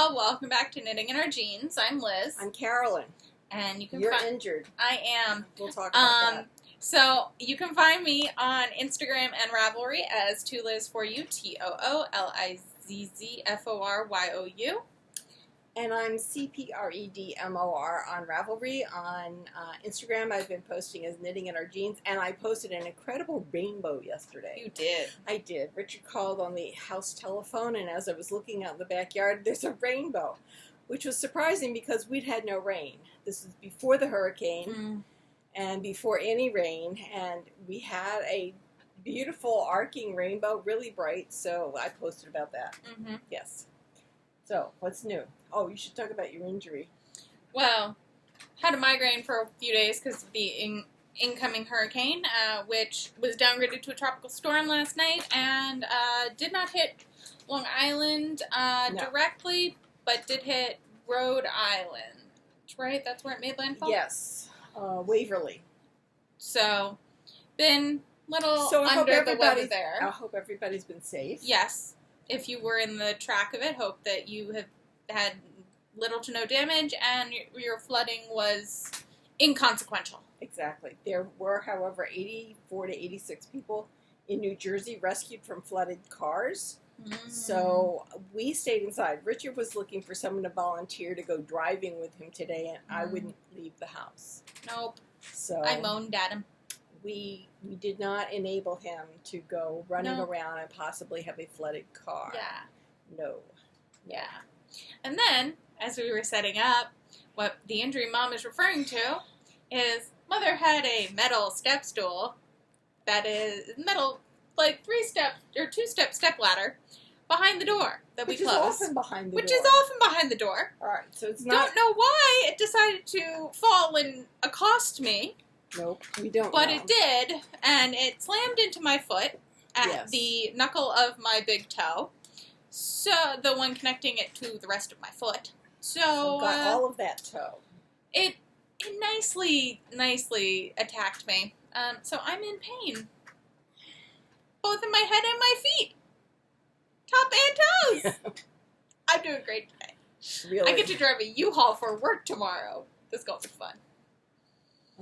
y'all. Welcome back to Knitting in Our Jeans. I'm Liz. I'm Carolyn. And you can You're injured. I am. We'll talk about that. So you can find me on Instagram and Ravelry as TooLiz4You, TOOLIZZFORYOU. And I'm CPREDMOR on Ravelry. On Instagram, I've been posting as Knitting in Our Jeans, and I posted an incredible rainbow yesterday. You did. I did. Richard called on the house telephone, and as I was looking out in the backyard, there's a rainbow, which was surprising because we'd had no rain. This is before the hurricane and before any rain, and we had a beautiful arcing rainbow, really bright, so I posted about that. Yes. So, what's new? Oh, you should talk about your injury. Well, had a migraine for a few days because of the incoming hurricane, which was downgraded to a tropical storm last night, and did not hit Long Island directly, but did hit Rhode Island. Right? That's where it made landfall? Yes. Waverly. So, been little under the weather there. I hope everybody's been safe. Yes. If you were in the track of it, hope that you have had little to no damage and your flooding was inconsequential. Exactly. There were, however, 84 to 86 people in New Jersey rescued from flooded cars. So we stayed inside. Richard was looking for someone to volunteer to go driving with him today, and I wouldn't leave the house. Nope. So I moaned at him. We did not enable him to go running around and possibly have a flooded car. Yeah. No. Yeah. And then, as we were setting up, what the injury Mom is referring to is Mother had a metal step stool that is metal, like 3-step or 2-step step ladder behind the door that we closed. Which is often behind the door. Which is often behind the door. All right, so it's not. Don't know why it decided to fall and accost me. Nope, we don't But know. it did, and it slammed into my foot at the knuckle of my big toe. So, the one connecting it to the rest of my foot. So, got all of that toe. It nicely attacked me. So I'm in pain. Both in my head and my feet. Top and toes. I'm doing great today. Really? I get to drive a U-Haul for work tomorrow. This is going to be fun.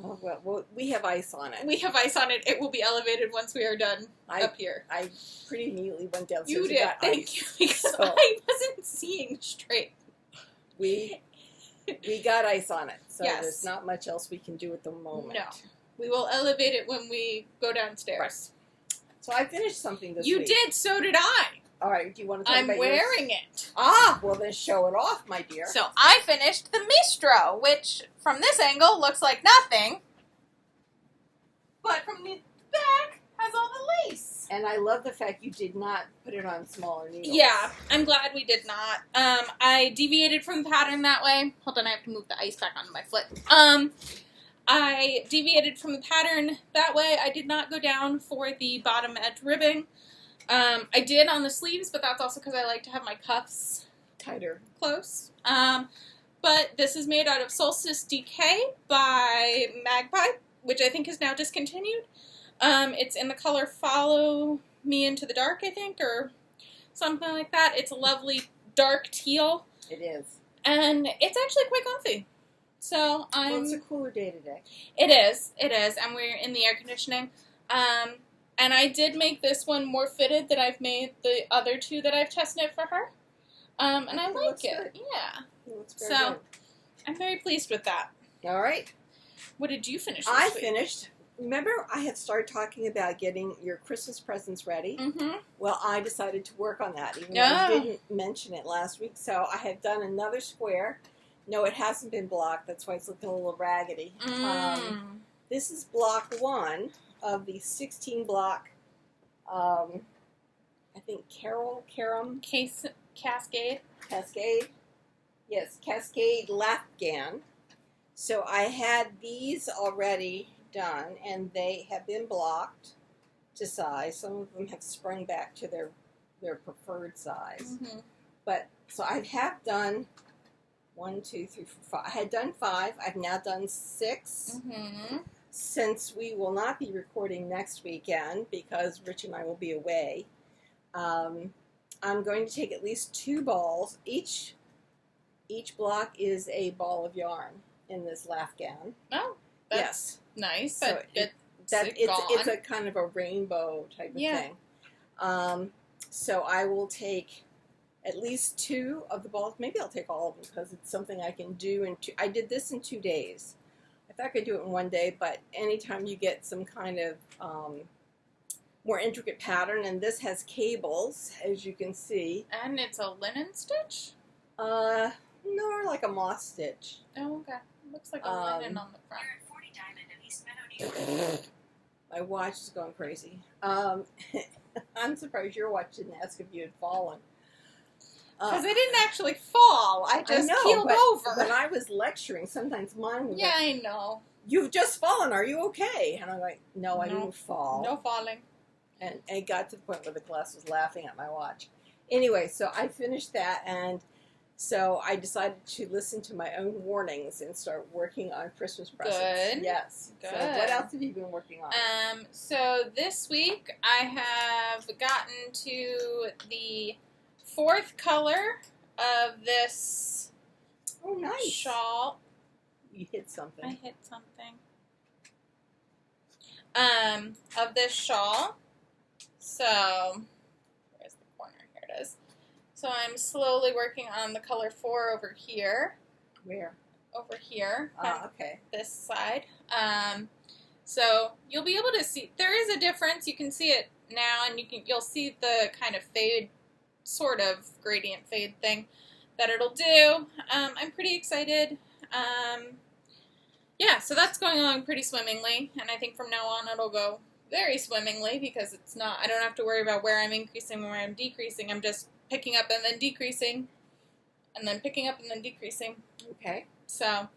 Oh, well, we have ice on it. We have ice on it. It will be elevated once we are done up here. I pretty neatly went downstairs. You did. Thank you. Because I wasn't seeing straight. We got ice on it. So yes. There's not much else we can do at the moment. No. We will elevate it when we go downstairs. Right. So I finished something this week. You did. So did I. All right. Do you want to talk about I'm wearing it. Ah, well then show it off, my dear. So I finished the Mystro, which from this angle looks like nothing, but from the back has all the lace. And I love the fact you did not put it on smaller needles. Yeah, I'm glad we did not. I deviated from the pattern that way. Hold on, I have to move the ice back onto my foot. I deviated from the pattern that way. I did not go down for the bottom edge ribbing. I did on the sleeves, but that's also because I like to have my cuffs tighter, close. But this is made out of Solstice DK by Magpie, which I think is now discontinued. It's in the color Follow Me Into the Dark, I think, or something like that. It's a lovely dark teal. It is. And it's actually quite comfy. So Well, it's a cooler day today. It is, and we're in the air conditioning. And I did make this one more fitted than I've made the other two that I've test knit for her. And I like it. Good. Yeah. It looks very So, good. I'm very pleased with that. All right. What did you finish this I week? finished. Remember, I had started talking about getting your Christmas presents ready. Mm-hmm. Well, I decided to work on that, even though I didn't mention it last week. So I have done another square. No, it hasn't been blocked. That's why it's looking a little raggedy. This is block 1 of the 16 block, I think Cascade. Cascade. Yes, Cascade Lapghan. So I had these already done, and they have been blocked to size. Some of them have sprung back to their preferred size. But, so I have done 1, 2, 3, 4, 5. I had done 5. I've now done 6. Since we will not be recording next weekend because Rich and I will be away, I'm going to take at least 2 balls. Each Each block is a ball of yarn in this Lapghan. Oh, that's nice. So But it's a kind of a rainbow type of Yeah. thing. So I will take at least 2 of the balls. Maybe I'll take all of them because it's something I can do in 2. I did this in 2 days. I thought I could do it in 1 day, but anytime you get some kind of more intricate pattern, and this has cables, as you can see. And it's a linen stitch? No, like a moss stitch. Oh, okay. Looks like a linen on the front. You're at 40 Diamond in East Meadow, New My watch is going crazy. I'm surprised your watch didn't ask if you had fallen. Because it didn't actually fall. I just keeled over. When I was lecturing, sometimes mine would Yeah, I know. "You've just fallen. Are you okay?" And I'm like, "No, I didn't fall." No falling. And it got to the point where the class was laughing at my watch. Anyway, so I finished that, and so I decided to listen to my own warnings and start working on Christmas presents. Good. Yes. Good. So what else have you been working on? So this week I have gotten to the 4th color of this nice. shawl. You hit something. I hit something. Of this shawl. So, where's the corner? Here it is. So I'm slowly working on the color 4 over here. Where? Over here. Okay. This side. So you'll be able to see, there is a difference. You can see it now, and you'll see the kind of fade, sort of gradient fade thing that it'll do. I'm pretty excited. Yeah, so that's going along pretty swimmingly, and I think from now on it'll go very swimmingly because it's not, I don't have to worry about where I'm increasing and where I'm decreasing. I'm just picking up and then decreasing, and then picking up and then decreasing. Okay. So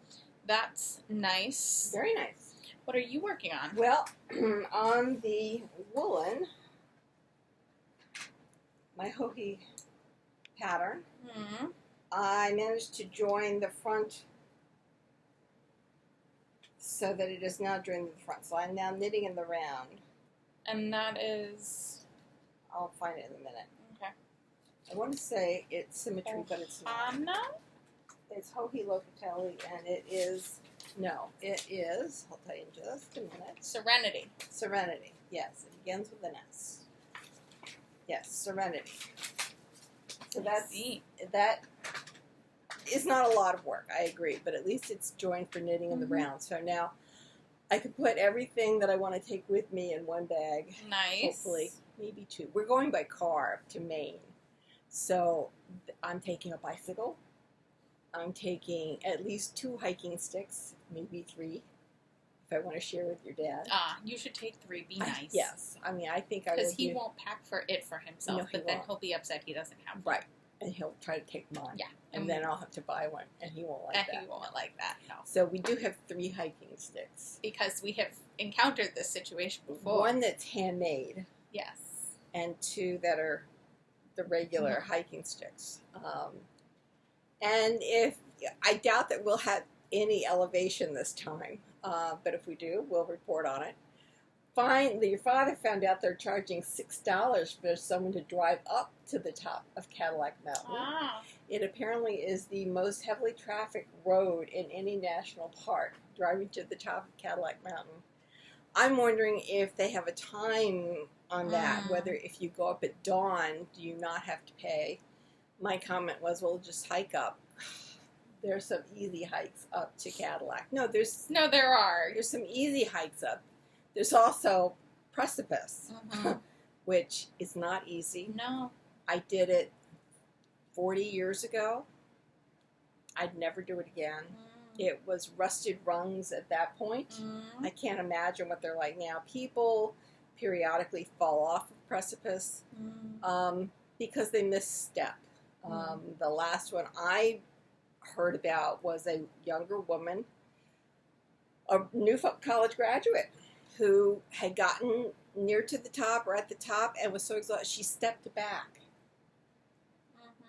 that's nice. Very nice. What are you working on? Well, on the woolen, my Hohi pattern, Hmm. I managed to join the front so that it is now joined to the front. So I'm now knitting in the round. And that is, I'll find it in a minute. okay. I want to say it's symmetry, but it's not. Kohana? It's Hohi Locatelli, and it is, no, it is, I'll tell you in just a minute. Serenity. Serenity, yes, it begins with an S. Yes, Serenity. So that is not a lot of work, I agree, but at least it's joined for knitting in the round. So now I can put everything that I want to take with me in one bag. Nice. Hopefully, maybe 2. We're going by car to Maine. So I'm taking a bicycle. I'm taking at least 2 hiking sticks, maybe 3, if I want to share with your dad. You should take 3. Be nice. Yes. I mean, I think I will. Because he won't pack for himself, No, he but then won't. he'll be upset he doesn't have one. Right. And he'll try to take mine. Yeah. And then I'll have to buy one, and he won't like that. He won't like that, no. So we do have 3 hiking sticks. Because we have encountered this situation before. 1 that's handmade, Yes. and 2 that are the regular hiking sticks. And I doubt that we'll have any elevation this time, but if we do, we'll report on it. Finally, your father found out they're charging $6 for someone to drive up to the top of Cadillac Mountain. Ah. It apparently is the most heavily trafficked road in any national park, driving to the top of Cadillac Mountain. I'm wondering if they have a time on that, whether if you go up at dawn, do you not have to pay? My comment was, well, just hike up. There's some easy hikes up to Cadillac. No, there are. There's some easy hikes up. There's also precipice, which is not easy. No. I did it 40 years ago. I'd never do it again. It was rusted rungs at that point. I can't imagine what they're like now. People periodically fall off of precipice because they misstep. The last one I heard about was a younger woman, a new college graduate, who had gotten near to the top or at the top and was so exhausted she stepped back.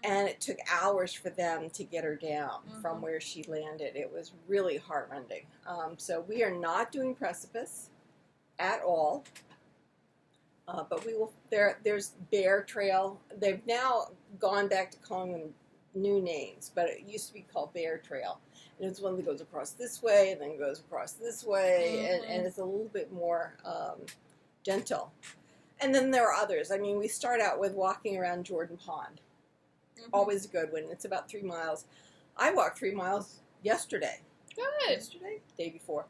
And it took hours for them to get her down from where she landed. It was really heartrending. So we are not doing precipice at all. But we will. There's Bear Trail. They've now gone back to calling them new names, but it used to be called Bear Trail. And it's one that goes across this way and then goes across this way, and it's a little bit more gentle. And then there are others. I mean, we start out with walking around Jordan Pond. Always a good one. It's about 3 miles. I walked 3 miles yesterday. Good. Yesterday? Day before.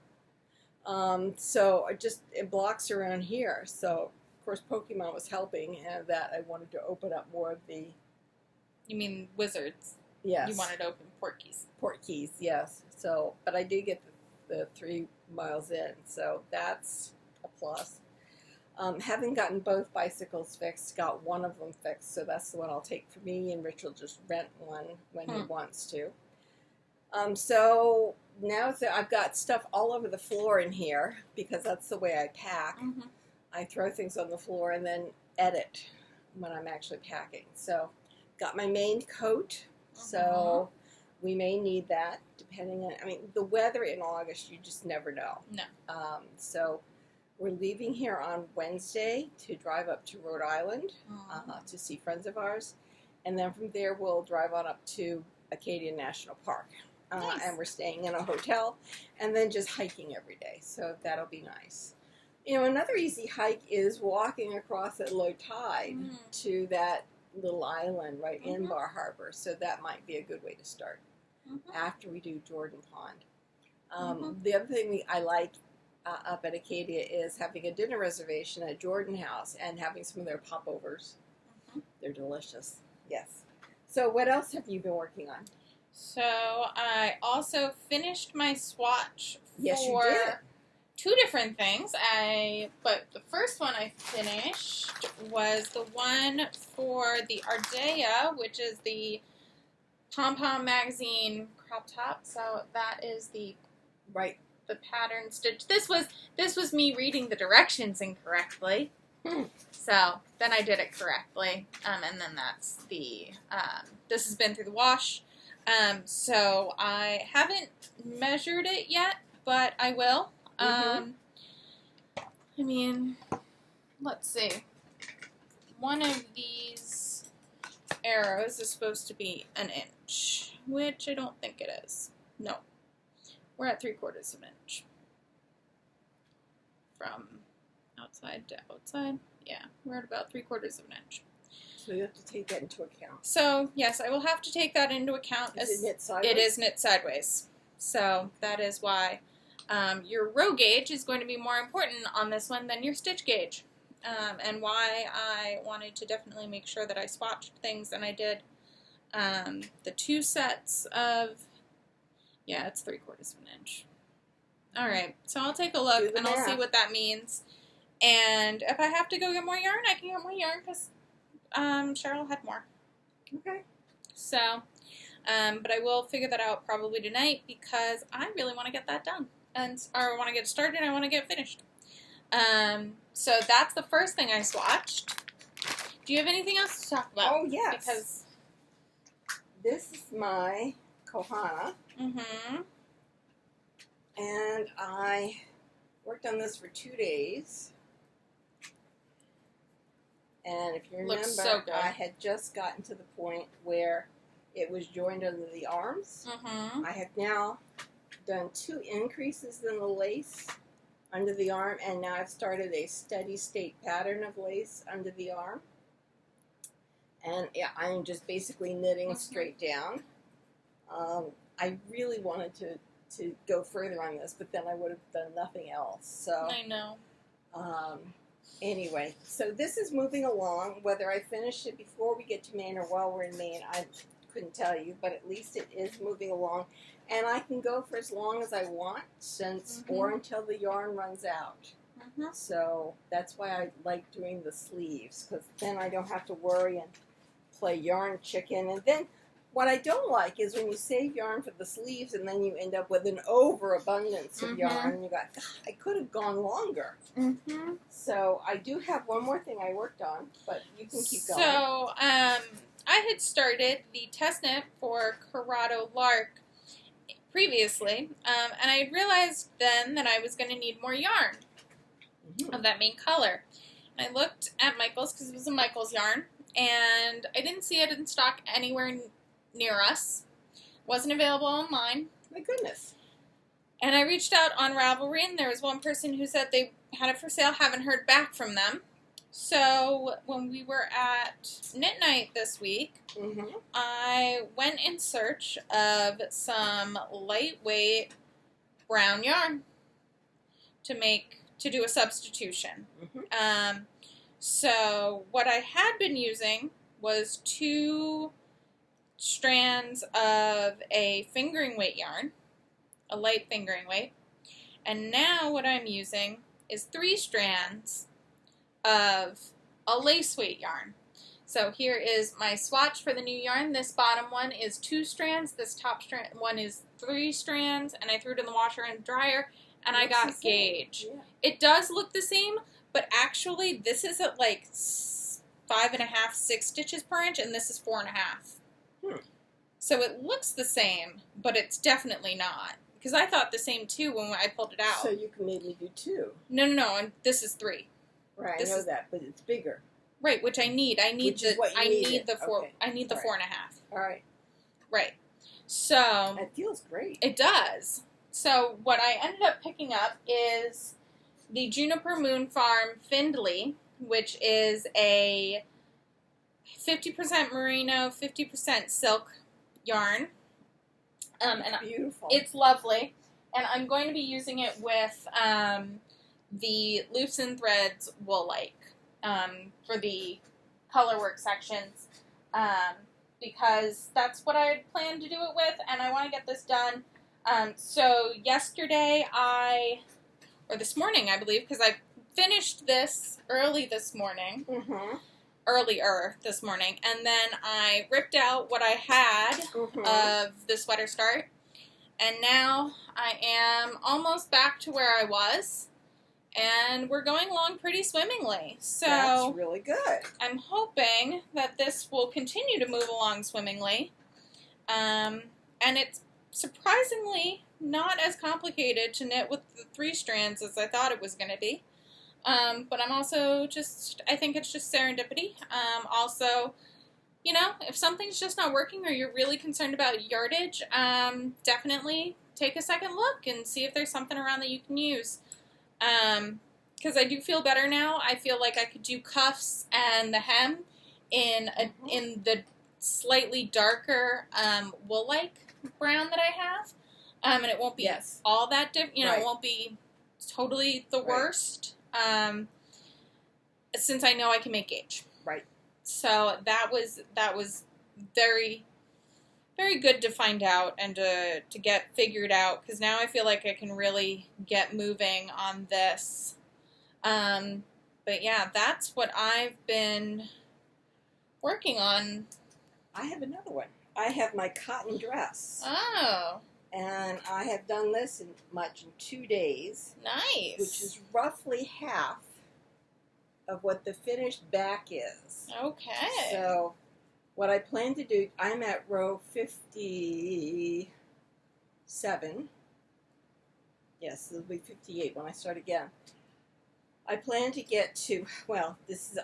So it blocks around here. So, of course, Pokemon was helping, and that I wanted to open up more of the... You mean wizards? Yes. You wanted to open port keys. Port keys, yes. So, but I did get the 3 miles in, so that's a plus. Having gotten both bicycles fixed, got one of them fixed, so that's the one I'll take for me, and Rich will just rent one when he wants to. So now I've got stuff all over the floor in here, because that's the way I pack. I throw things on the floor and then edit when I'm actually packing. So, got my main coat, so we may need that, depending on, I mean, the weather in August, you just never know. No. So, we're leaving here on Wednesday to drive up to Rhode Island to see friends of ours. And then from there, we'll drive on up to Acadia National Park. Nice. And we're staying in a hotel and then just hiking every day. So that'll be nice. You know, another easy hike is walking across at low tide to that little island right in Bar Harbor. So that might be a good way to start after we do Jordan Pond. The other thing I like up at Acadia is having a dinner reservation at Jordan House and having some of their popovers. They're delicious. Yes. So what else have you been working on? So I also finished my swatch Yes, you for did. 2 different things. But the first one I finished was the one for the Ardea, which is the Pom Pom magazine crop top. So that is the pattern stitch. This was me reading the directions incorrectly. So then I did it correctly. And then that's the this has been through the wash. So I haven't measured it yet, but I will. I mean, let's see. One of these arrows is supposed to be 1 inch, which I don't think it is. No. We're at 3/4 of an inch. From outside to outside. Yeah, we're at about 3/4 of an inch. So you have to take that into account. So, yes, I will have to take that into account. Is it knit sideways? It is knit sideways. So, that is why your row gauge is going to be more important on this one than your stitch gauge. And why I wanted to definitely make sure that I swatched things, and I did the 2 sets of, yeah, it's 3/4 of an inch. Alright, so I'll take a look, and I'll see what that means. And if I have to go get more yarn, I can get more yarn, because Cheryl had more. Okay. So, but I will figure that out probably tonight, because I really want to get that done. Or I want to get started, and I want to get it finished. So that's the first thing I swatched. Do you have anything else to talk about? Oh, yes. Because this is my Kohana. And I worked on this for 2 days. And if you remember, Looks so good. I had just gotten to the point where it was joined under the arms. I have now done 2 increases in the lace under the arm, and now I've started a steady state pattern of lace under the arm. And yeah, I'm just basically knitting straight down. I really wanted to go further on this, but then I would have done nothing else. So I know. Anyway, so this is moving along. Whether I finish it before we get to Maine or while we're in Maine, I couldn't tell you, but at least it is moving along. And I can go for as long as I want, or until the yarn runs out. So that's why I like doing the sleeves, because then I don't have to worry and play yarn chicken. And then what I don't like is when you save yarn for the sleeves and then you end up with an overabundance of yarn. And you got, God, I could have gone longer. So I do have one more thing I worked on, but you can keep going. So I had started the test knit for Corrado Lark previously, and I realized then that I was going to need more yarn of that main color. And I looked at Michael's, because it was a Michael's yarn, and I didn't see it in stock anywhere near us. Wasn't available online. My goodness. And I reached out on Ravelry, and there was one person who said they had it for sale. Haven't heard back from them. So when we were at Knit Night this week, I went in search of some lightweight brown yarn to do a substitution. So what I had been using was 2 strands of a fingering weight yarn, a light fingering weight, and now what I'm using is 3 strands of a lace weight yarn. So here is my swatch for the new yarn. This bottom one is 2 strands, this top one is 3 strands, and I threw it in the washer and dryer, and I got gauge. Yeah. It does look the same, but actually this is at like 5.5, 6 stitches per inch, and this is 4.5. So it looks the same, but it's definitely not. Because I thought the same too when I pulled it out. So you can maybe do 2. No, and this is 3. Right, This I know is- that, but it's bigger. Right, which I need. I need Which is what you needed. the 4. Okay. I need the Right. 4.5. All right. Right. So It feels great. it does. So what I ended up picking up is the Juniper Moon Farm Findley, which is a 50% merino, 50% silk yarn. And Beautiful. it's lovely. And I'm going to be using it with the Loops and Threads Wool-like for the colorwork sections because that's what I planned to do it with, and I want to get this done. So yesterday or this morning, I believe, because I finished this earlier this morning, and then I ripped out what I had of the sweater start, and now I am almost back to where I was, and we're going along pretty swimmingly. So That's really good. I'm hoping that this will continue to move along swimmingly, and it's surprisingly not as complicated to knit with the 3 strands as I thought it was going to be. But I'm also I think it's just serendipity. Also, you know, if something's just not working or you're really concerned about yardage, definitely take a second look and see if there's something around that you can use. Because I do feel better now. I feel like I could do cuffs and the hem in the slightly darker wool-like brown that I have. And it won't be all that different. You know, it won't be totally the worst. Since I know I can make gauge. Right. So that was very, very good to find out and to get figured out, because now I feel like I can really get moving on this. But yeah, that's what I've been working on. I have another one. I have my cotton dress. Oh, And I have done this in 2 days. nice. Which is roughly half of what the finished back is. Okay. So what I plan to do, I'm at row 57. Yes, it'll be 58 when I start again. I plan to get to,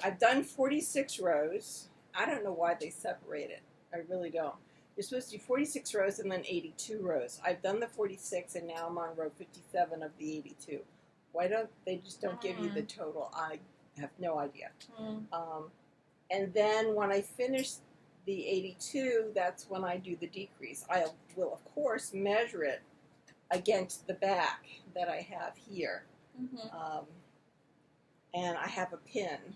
I've done 46 rows. I don't know why they separate it. I really don't. You're supposed to do 46 rows and then 82 rows. I've done the 46 and now I'm on row 57 of the 82. Why don't they just don't give you the total? I have no idea. And then when I finish the 82, that's when I do the decrease. I will, of course, measure it against the back that I have here. And I have a pin.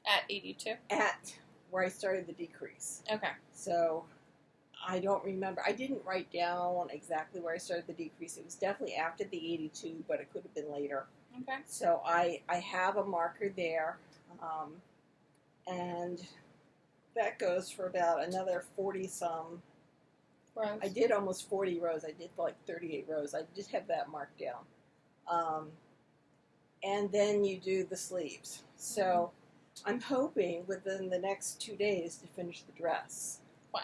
At 82? At where I started the decrease. Okay. So I don't remember. I didn't write down exactly where I started the decrease. It was definitely after the 82, but it could have been later. Okay. So I have a marker there. And that goes for about another 40-some. Rows. I did almost 40 rows. I did like 38 rows. I just have that marked down. And then you do the sleeves. So I'm hoping within the next 2 days to finish the dress. Wow.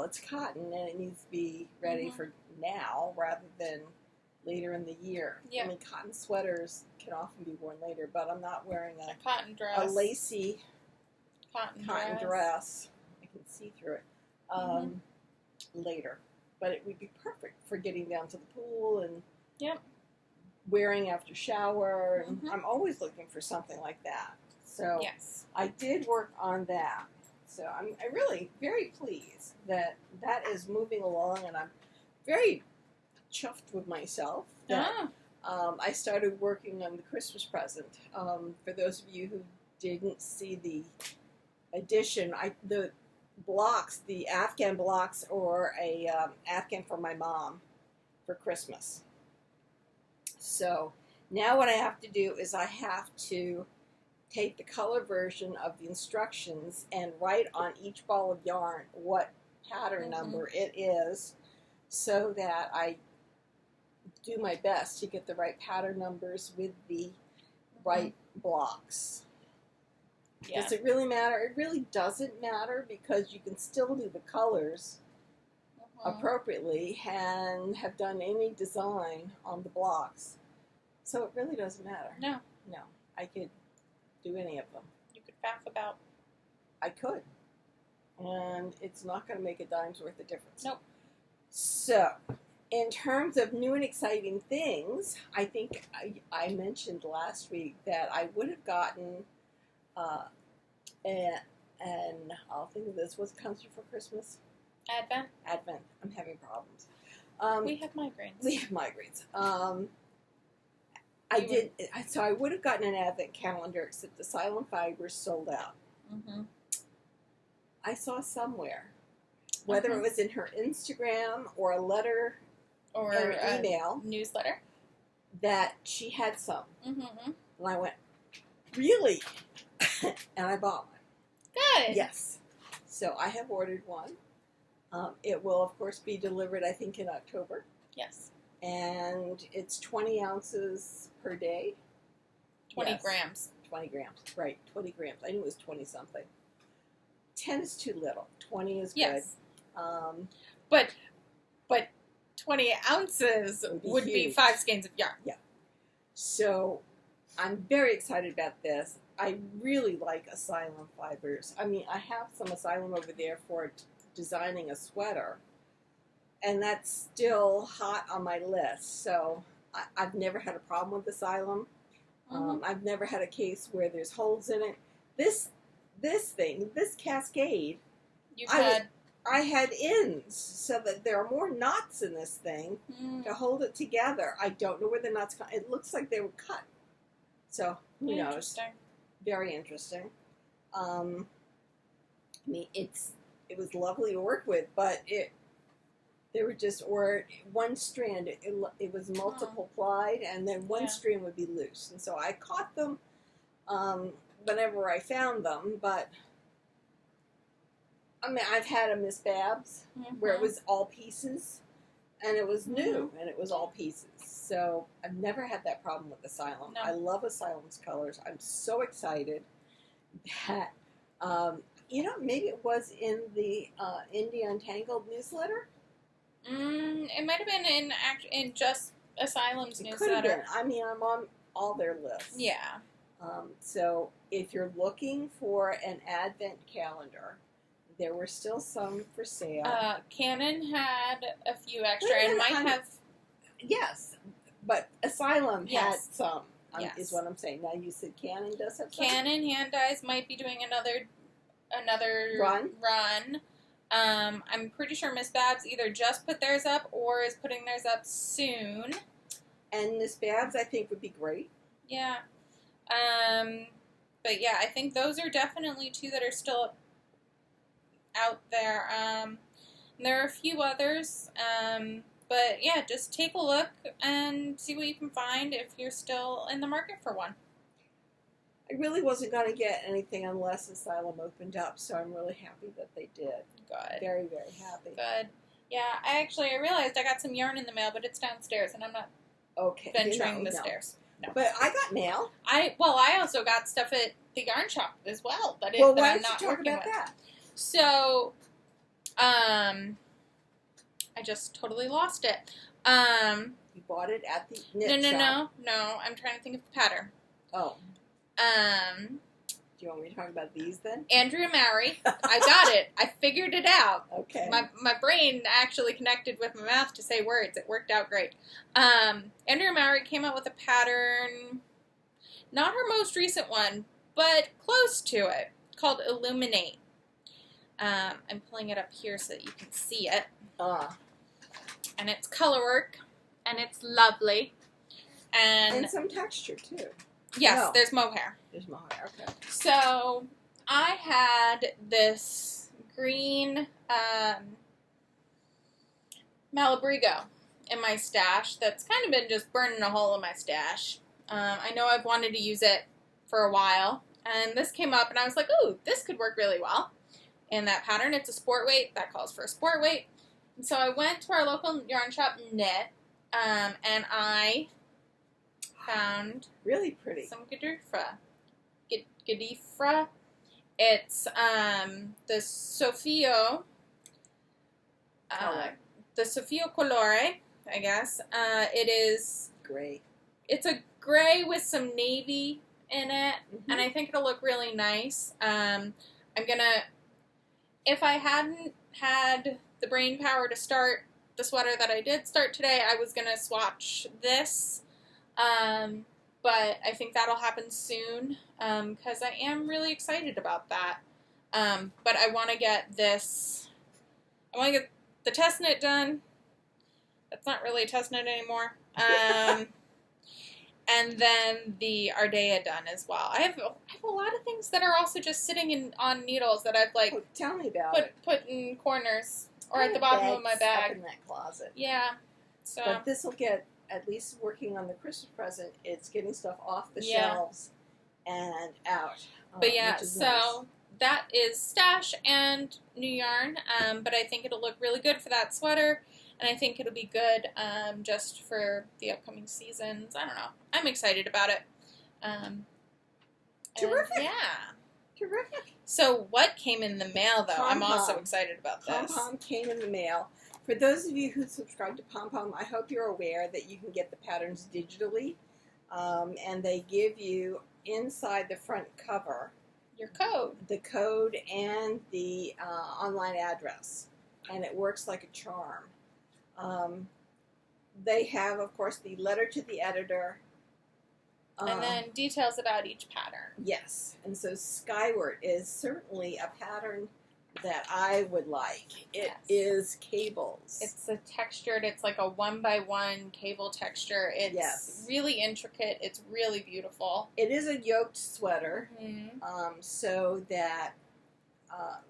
It's cotton and it needs to be ready for now rather than later in the year. Yeah. I mean, cotton sweaters can often be worn later, but I'm not wearing A cotton dress. a lacy cotton dress. I can see through it. later. But it would be perfect for getting down to the pool and Yep. wearing after shower. And Mhm. I'm always looking for something like that. So Yes. I did work on that. So I'm really very pleased that that is moving along, and I'm very chuffed with myself that I started working on the Christmas present. For those of you who didn't see the edition, the blocks, the Afghan blocks, or a Afghan for my mom for Christmas. So now what I have to do is I have to take the color version of the instructions and write on each ball of yarn what pattern number it is, so that I do my best to get the right pattern numbers with the right blocks. Yeah. Does it really matter? It really doesn't matter, because you can still do the colors appropriately and have done any design on the blocks. So it really doesn't matter. No. No, I could do any of them. You could faff about. I could. And it's not going to make a dime's worth of difference. Nope. So, in terms of new and exciting things, I think I mentioned last week that I would have gotten and I'll think of this. What comes for Christmas? Advent. Advent. I'm having problems. We have migraines. We have migraines. So I would have gotten an Advent calendar, except Asylum Fibers sold out. Mm-hmm. I saw somewhere, whether it was in her Instagram or a letter Or an email, newsletter. that she had some. Mm-hmm. And I went, really? And I bought one. Good. Yes. So I have ordered one. It will, of course, be delivered, I think, in October. Yes. And it's 20 ounces per day. 20 Yes. grams. 20 grams. Right, 20 grams. I knew it was 20-something. 10 is too little. 20 is Yes. good. But 20 ounces would be huge. 5 skeins of yarn. So I'm very excited about this. I really like Asylum Fibers. I mean, I have some Asylum over there for designing a sweater, and that's still hot on my list. So I've never had a problem with Asylum. I've never had a case where there's holes in it. This Cascade, You've had. I had ends so that there are more knots in this thing to hold it together. I don't know where the knots come. It looks like they were cut. So who knows? Interesting. Very interesting. I mean, it was lovely to work with, but there were just, or one strand, it was multiple plied, and then one strand would be loose. And so I caught them whenever I found them, but I mean, I've had a Miss Babs where it was all pieces, and it was new, and it was all pieces. So I've never had that problem with Asylum. No. I love Asylum's colors. I'm so excited that, maybe it was in the Indie Untangled newsletter. It might have been in just Asylum's It could have newsletter. been. I mean, I'm on all their lists. Yeah. So if you're looking for an Advent calendar, there were still some for sale. Canon had a few extra Wait a and minute, might have. Yes, but Asylum had Yes. some, Yes. is what I'm saying. Now, you said Canon does have some? Canon Hand Dyes might be doing another run. I'm pretty sure Miss Babs either just put theirs up or is putting theirs up soon. And Miss Babs, I think, would be great. Yeah. But yeah, I think those are definitely two that are still out there. There are a few others. But yeah, just take a look and see what you can find if you're still in the market for one. I really wasn't going to get anything unless Asylum opened up, so I'm really happy that they did. Good. Very, very happy. Good. Yeah, I realized I got some yarn in the mail, but it's downstairs, and I'm not Okay. venturing the stairs. No. But I got mail. I also got stuff at the yarn shop as well. That Well, that why I'm don't not you talk working about with. that? So, I just totally lost it. You bought it at the knit shop. No. I'm trying to think of the pattern. Oh. Do you want me to talk about these then? Andrea Mary. I got it. I figured it out. Okay. My brain actually connected with my mouth to say words. It worked out great. Andrea Mary came out with a pattern, not her most recent one, but close to it, called Illuminate. I'm pulling it up here so that you can see it. And it's color work, and it's lovely. And some texture, too. Yes, Oh. there's mohair. There's mohair, okay. So, I had this green Malabrigo in my stash that's kind of been just burning a hole in my stash. I know I've wanted to use it for a while, and this came up, and I was like, ooh, this could work really well in that pattern. It's a sport weight. That calls for a sport weight. And so I went to our local yarn shop, Knit, and I found really pretty. some Gadifra. Gadifra. It's the Sofio, Color. the Sofio Colore, I guess. It is. Great. It's a gray with some navy in it, Mm-hmm. and I think it'll look really nice. I'm gonna, if I hadn't had the brain power to start the sweater that I did start today, I was gonna swatch this. But I think that'll happen soon, because I am really excited about that. But I want to get this, I want to get the test knit done. That's not really a test knit anymore. And then the Ardea done as well. I have a lot of things that are also just sitting on needles that I've like Tell me about it. put in corners or I at the have bottom of my bags bag. up in that closet. Yeah. So But this will get, at least working on the Christmas present, it's getting stuff off the Yeah. shelves and out. But yeah, which is so nice. that is stash and new yarn. But I think it'll look really good for that sweater, and I think it'll be good just for the upcoming seasons. I don't know. I'm excited about it. Terrific. And yeah. Terrific. So what came in the mail, though? I'm also Pom-pom. excited about this. Pom-pom came in the mail. For those of you who subscribe to Pom-pom, I hope you're aware that you can get the patterns digitally, and they give you inside the front cover Your code. the code and the online address, and it works like a charm. They have, of course, the letter to the editor. And then details about each pattern. Yes, and so Skyward is certainly a pattern that I would like. It Yes. is cables. It's a textured, it's like a 1x1 cable texture. It's Yes. really intricate. It's really beautiful. It is a yoked sweater, Mm-hmm. so that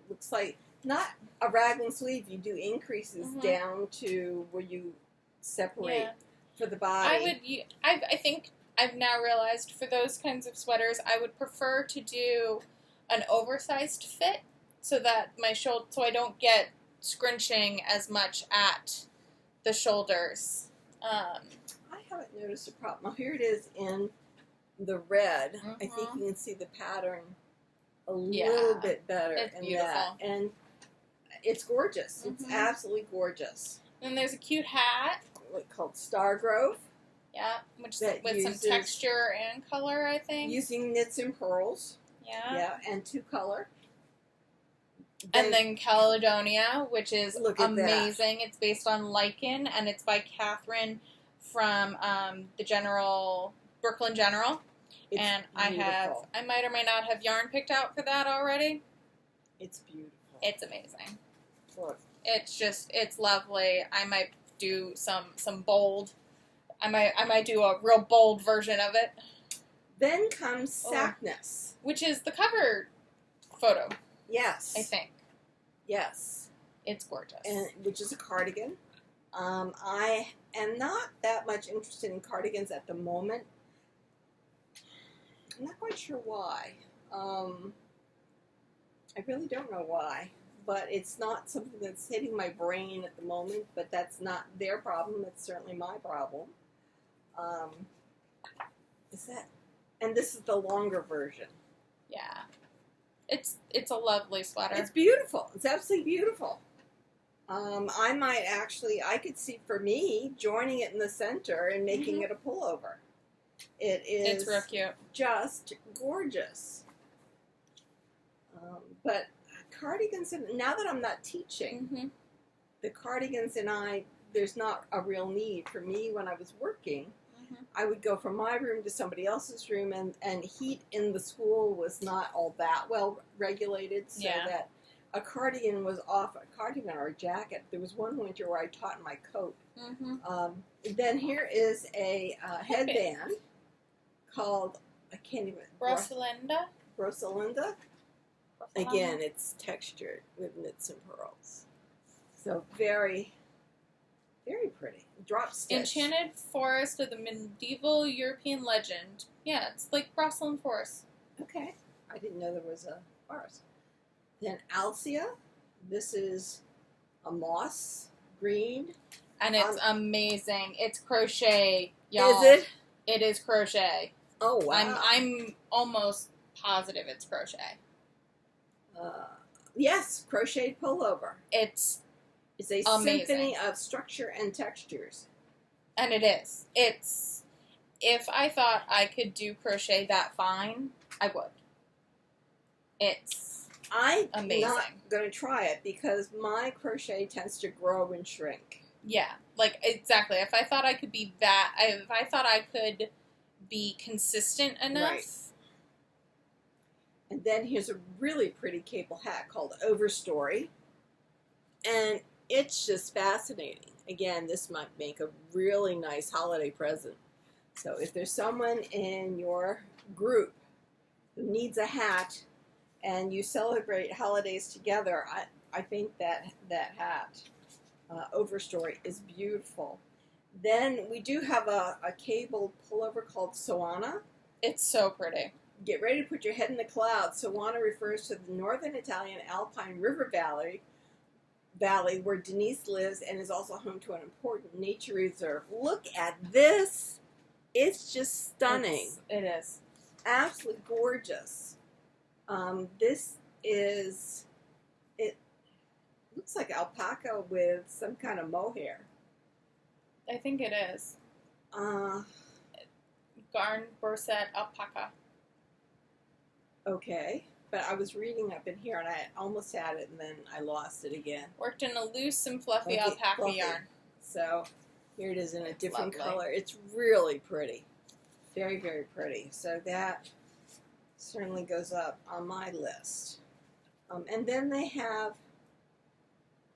looks like not a raglan sleeve. You do increases Mhm. down to where you separate Yeah. for the body. I think I've now realized for those kinds of sweaters, I would prefer to do an oversized fit so that so I don't get scrunching as much at the shoulders. I haven't noticed a problem. Oh, here it is in the red. I think Mhm. you can see the pattern a Yeah. little bit better It's in beautiful. that. And it's gorgeous. It's Mhm. absolutely gorgeous. And there's a cute hat, What's called Star Grove, yeah, which That with uses- some texture and color, I think. using knits and pearls. Yeah. Yeah, and two color. And then Caledonia, which is Look at that. amazing. It's based on Lichen, and it's by Catherine from the Brooklyn General. it's And beautiful. I might or might not have yarn picked out for that already. It's beautiful. It's amazing. Look. It's lovely. I might do some bold. I might do a real bold version of it, Then comes Oh. Sapness. which is the cover photo, Yes. I think. Yes. It's gorgeous. And which is a cardigan. I am not that much interested in cardigans at the moment. I'm not quite sure why. I really don't know why. But it's not something that's hitting my brain at the moment. But that's not their problem. It's certainly my problem. And this is the longer version. Yeah. It's a lovely sweater. It's beautiful. It's absolutely beautiful. I could see for me joining it in the center and making Mhm. it a pullover. It is It's real cute. just gorgeous. But cardigans, now that I'm not teaching, Mm-hmm. the cardigans and there's not a real need. For me, when I was working, Mm-hmm. I would go from my room to somebody else's room, and heat in the school was not all that well regulated, so Yeah. that a cardigan was off, a cardigan or a jacket. There was one winter where I taught in my coat. Mm-hmm. Then here is a headband called, I can't even, Rosalinda. Rosalinda. Again, it's textured with knits and pearls. So very, very pretty. Drop stitch. Enchanted Forest of the Medieval European Legend. Yeah, it's like Rosalind Forest. Okay. I didn't know there was a forest. Then Alcia. This is a moss green. And it's amazing. It's crochet, y'all. Is it? It is crochet. Oh, wow. I'm almost positive it's crochet. Yes, crocheted pullover. It's a amazing. symphony of structure and textures. And it is. It's, if I thought I could do crochet that fine, I would. It's I'm amazing. not going to try it because my crochet tends to grow and shrink. Yeah, like, exactly. If I thought I could be that, if I thought I could be consistent enough. Right. And then here's a really pretty cable hat called Overstory. And it's just fascinating. Again, this might make a really nice holiday present. So if there's someone in your group who needs a hat and you celebrate holidays together, I think that hat, Overstory, is beautiful. Then we do have a cabled pullover called Soana. It's so pretty. Get ready to put your head in the clouds. Soana refers to the northern Italian Alpine River Valley where Denise lives and is also home to an important nature reserve. Look at this. It's just stunning. It is. Absolutely gorgeous. This is, it looks like alpaca with some kind of mohair. I think it is. Garn, Borset, Alpaca. Okay. But I was reading up in here and I almost had it and then I lost it again. Worked in a loose and fluffy alpaca yarn. So here it is in a different lovely. color. It's really pretty. Very, very pretty. So that certainly goes up on my list. And then they have,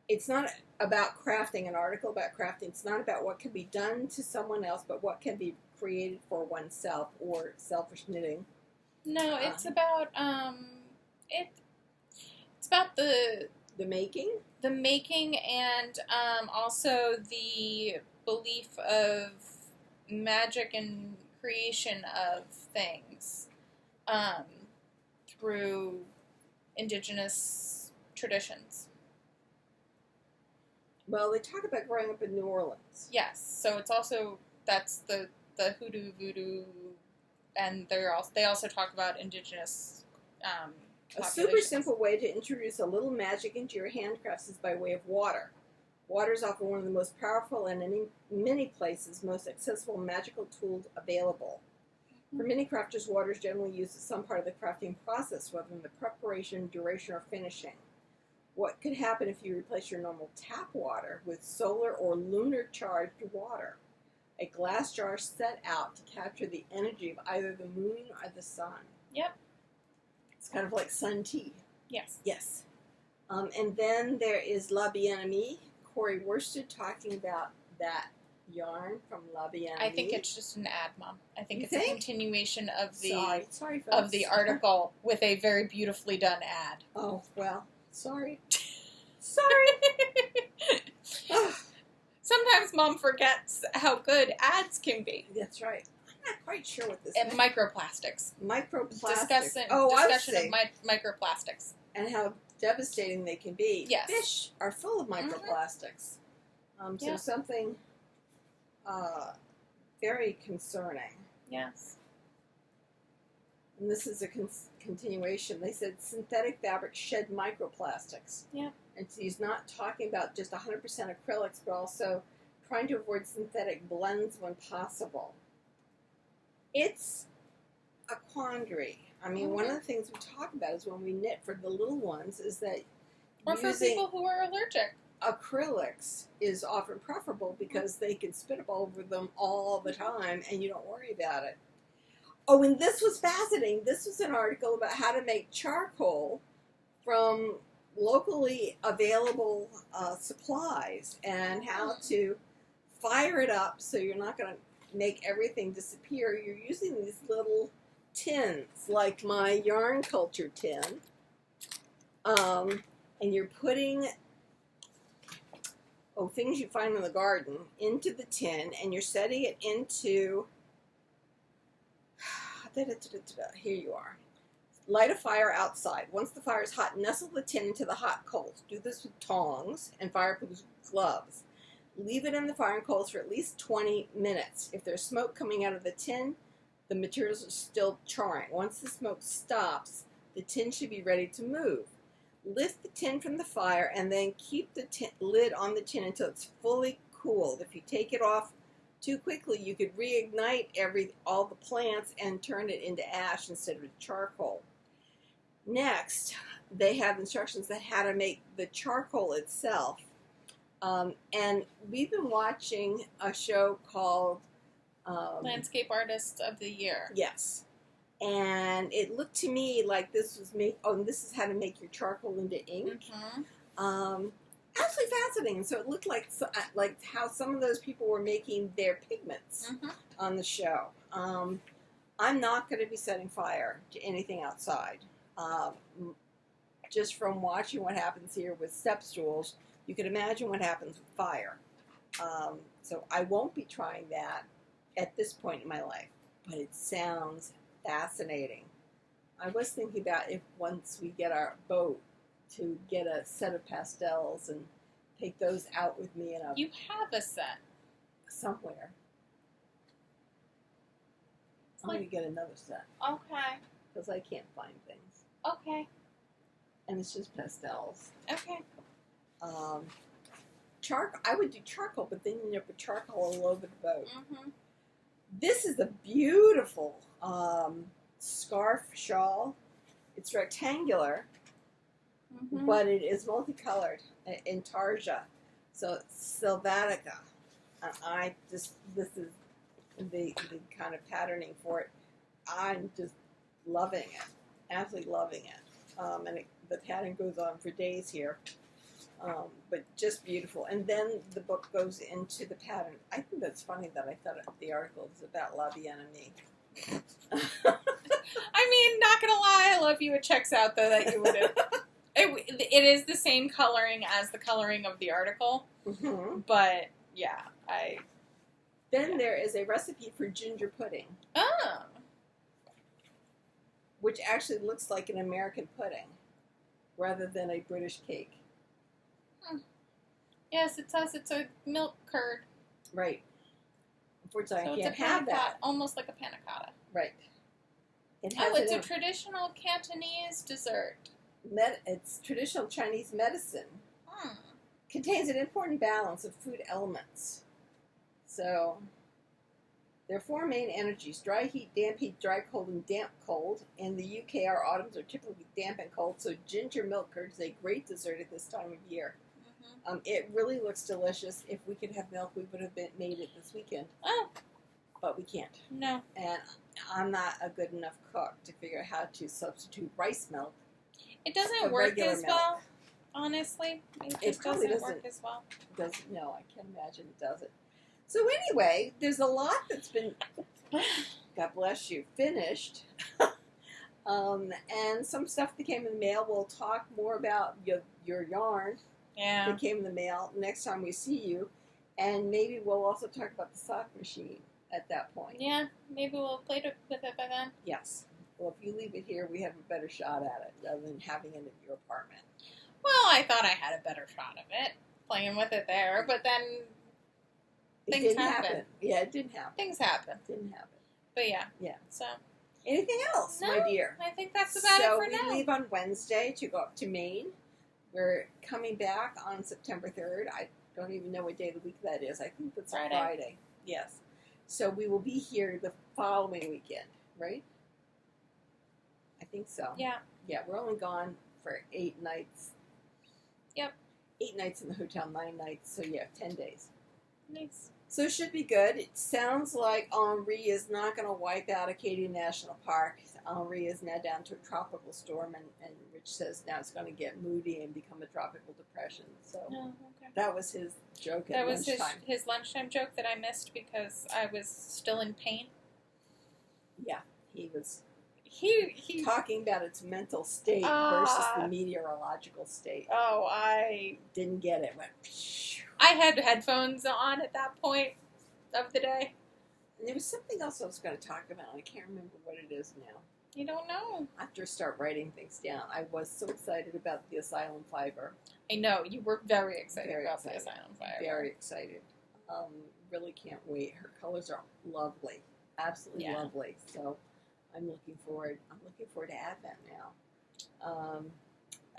it's not about crafting, an article about crafting. It's not about what can be done to someone else, but what can be created for oneself or selfish knitting. No, it's about it's about the making, and also the belief of magic and creation of things through indigenous traditions. Well, they talk about growing up in New Orleans. Yes, so it's also, that's the hoodoo, voodoo, and they also talk about indigenous A super simple way to introduce a little magic into your handcrafts is by way of water. Water is often one of the most powerful and in many places most accessible magical tools available. For many crafters, water is generally used as some part of the crafting process, whether in the preparation, duration, or finishing. What could happen if you replace your normal tap water with solar or lunar charged water? A glass jar set out to capture the energy of either the moon or the sun. Yep. It's kind of like sun tea. Yes. Yes. And then there is La Bien-Aimée. Corey Worsted talking about that yarn from La Bien-Aimée. I think it's just an ad, Mom. I think You it's think? a continuation of the sorry, folks. of the article with a very beautifully done ad. Oh, well, sorry. Sorry. Oh, Sometimes Mom forgets how good ads can be. that's right. I'm not quite sure what this And is. microplastics. Microplastics. Discussion I of see. microplastics. And how devastating they can be. Yes. Fish are full of microplastics. So Yeah. something very concerning. Yes. And this is a continuation. They said synthetic fabrics shed microplastics. Yeah. And so he's not talking about just 100% acrylics, but also trying to avoid synthetic blends when possible. It's a quandary. I mean, one of the things we talk about is when we knit for the little ones is that Or for using people who are allergic. acrylics is often preferable because they can spit over them all the time and you don't worry about it. Oh, and this was fascinating. This was an article about how to make charcoal from locally available supplies and how to fire it up so you're not going to make everything disappear. You're using these little tins, like my yarn culture tin, and you're putting things you find in the garden into the tin, and you're setting it into, here you are. Light a fire outside. Once the fire is hot, nestle the tin into the hot coals. Do this with tongs and fireproof gloves. Leave it in the fire and coals for at least 20 minutes. If there's smoke coming out of the tin, the materials are still charring. Once the smoke stops, the tin should be ready to move. Lift the tin from the fire and then keep the lid on the tin until it's fully cooled. If you take it off too quickly, you could reignite all the plants and turn it into ash instead of charcoal. Next, they have instructions on how to make the charcoal itself. And we've been watching a show called Landscape Artists of the Year. Yes. And it looked to me like this was this is how to make your charcoal into ink. Mm-hmm. Absolutely fascinating. So it looked like how some of those people were making their pigments on the show. I'm not going to be setting fire to anything outside. Just from watching what happens here with step stools, you can imagine what happens with fire. So I won't be trying that at this point in my life, but it sounds fascinating. I was thinking about if once we get our boat to get a set of pastels and take those out with me in You have a set. somewhere. I'm going to get another set Okay. because I can't find things. Okay. And it's just pastels. Okay. I would do charcoal, but then you end up with charcoal all over the boat. Mm-hmm. This is a beautiful scarf shawl. It's rectangular, Mm-hmm. but it is multicolored in tarja. So it's Sylvatica. This is the kind of patterning for it. I'm just loving it. Absolutely loving it. The pattern goes on for days here. But just beautiful. And then the book goes into the pattern. I think that's funny that I thought the article was about Lapghan and me. I mean, not gonna lie, I love you. It checks out though that you would have. It is the same coloring as the coloring of the article, but yeah, Then there is a recipe for ginger pudding, which actually looks like an American pudding rather than a British cake. Yes, it says it's a milk curd. Right. Unfortunately, So I it's can't a have panna that. cotta, almost like a panna cotta. Right. It has It's a traditional Cantonese dessert. it's traditional Chinese medicine. Hmm. Contains an important balance of food elements. So, there are four main energies: dry heat, dry cold, and damp cold. In the UK, our autumns are typically damp and cold, so ginger milk curd is a great dessert at this time of year. Mm-hmm. It really looks delicious. If we could have milk, we would have made it this weekend. Oh. But we can't. No. And I'm not a good enough cook to figure out how to substitute rice milk. It doesn't for work regular as milk. well, honestly. It just probably doesn't work as well. No, I can't imagine it doesn't. So anyway, there's a lot that's been, God bless you, finished. And some stuff that came in the mail. We'll talk more about your yarn Yeah. that came in the mail next time we see you. And maybe we'll also talk about the sock machine at that point. Yeah, maybe we'll play with it by then. Yes. Well, if you leave it here, we have a better shot at it rather than having it at your apartment. Well, I thought I had a better shot of it, playing with it there, but then It Things didn't happen. happen. Yeah, it didn't happen. things happen. It didn't happen. But yeah. Yeah. So, Anything else, my No. dear? I think that's about it for So now. we leave on Wednesday to go up to Maine. We're coming back on September 3rd. I don't even know what day of the week that is. I think that's Friday. Friday. Yes. So we will be here the following weekend, right? think so. Yeah. Yeah, we're only gone for 8 nights. Yep. 8 nights in the hotel, 9 nights. So yeah, 10 days. Nice. So it should be good. It sounds like Henri is not going to wipe out Acadia National Park. Henri is now down to a tropical storm, and Rich says now it's going to get moody and become a tropical depression. So Okay. that was his joke at That was lunchtime. his lunchtime joke that I missed because I was still in pain. Yeah, he was He talking about its mental state versus the meteorological state. Oh, I Didn't get it. Went. Phew. I had headphones on at that point of the day. And there was something else I was going to talk about. I can't remember what it is now. You don't know. I have to start writing things down. I was so excited about the Asylum Fiber. I know you were very excited Very about excited. the Asylum Fiber. Very excited. Really can't wait. Her colors are lovely. Absolutely lovely. So I'm looking forward. I'm looking forward to Advent now.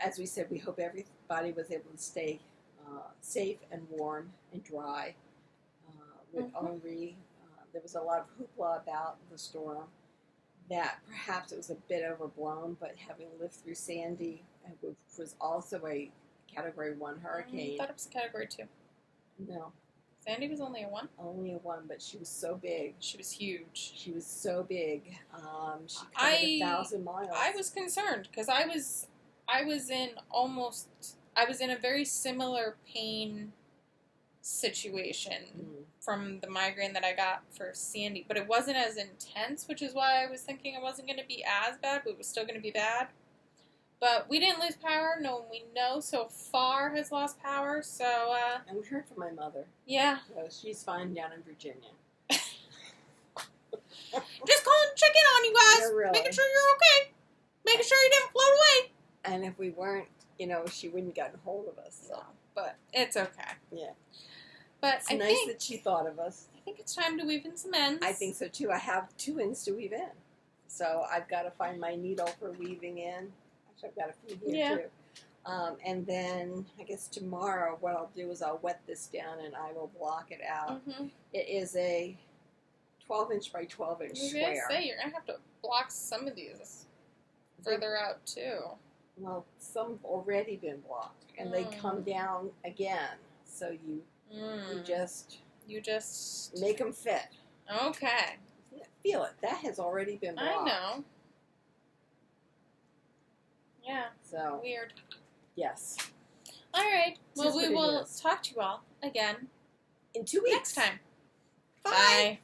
As we said, we hope everybody was able to stay safe and warm and dry. With Henri, there was a lot of hoopla about the storm. That perhaps it was a bit overblown, but having lived through Sandy, which was also a Category 1 hurricane. I thought it was a Category 2. No, Sandy was only a 1. only a 1, but she was so big. She was huge. She was so big. She covered 1,000 miles. I was concerned because I was in a very similar pain situation from the migraine that I got for Sandy, but it wasn't as intense, which is why I was thinking it wasn't going to be as bad, but it was still going to be bad. But we didn't lose power. No one we know so far has lost power, so, And we heard from my mother. yeah. So she's fine down in Virginia. Just calling to check in on you guys. Yeah, really. Making sure you're okay. Making sure you didn't float away. And if we weren't, she wouldn't gotten hold of us. So. No, but it's okay. Yeah. But It's I nice think, that she thought of us. I think it's time to weave in some ends. I think so too. I have 2 ends to weave in. So I've got to find my needle for weaving in. Actually, I've got a few here too. And then I guess tomorrow what I'll do is I'll wet this down and I will block it out. Mm-hmm. It is a 12-inch by 12-inch I was going square. to say, you're going to have to block some of these further out, too. Well, some have already been blocked, and they come down again. So you just make them fit. Okay. Feel it. That has already been blocked. I know. Yeah. So Weird. yes. All right. Well, Just we what it will is. talk to you all again In 2 weeks. next time. Bye. Bye.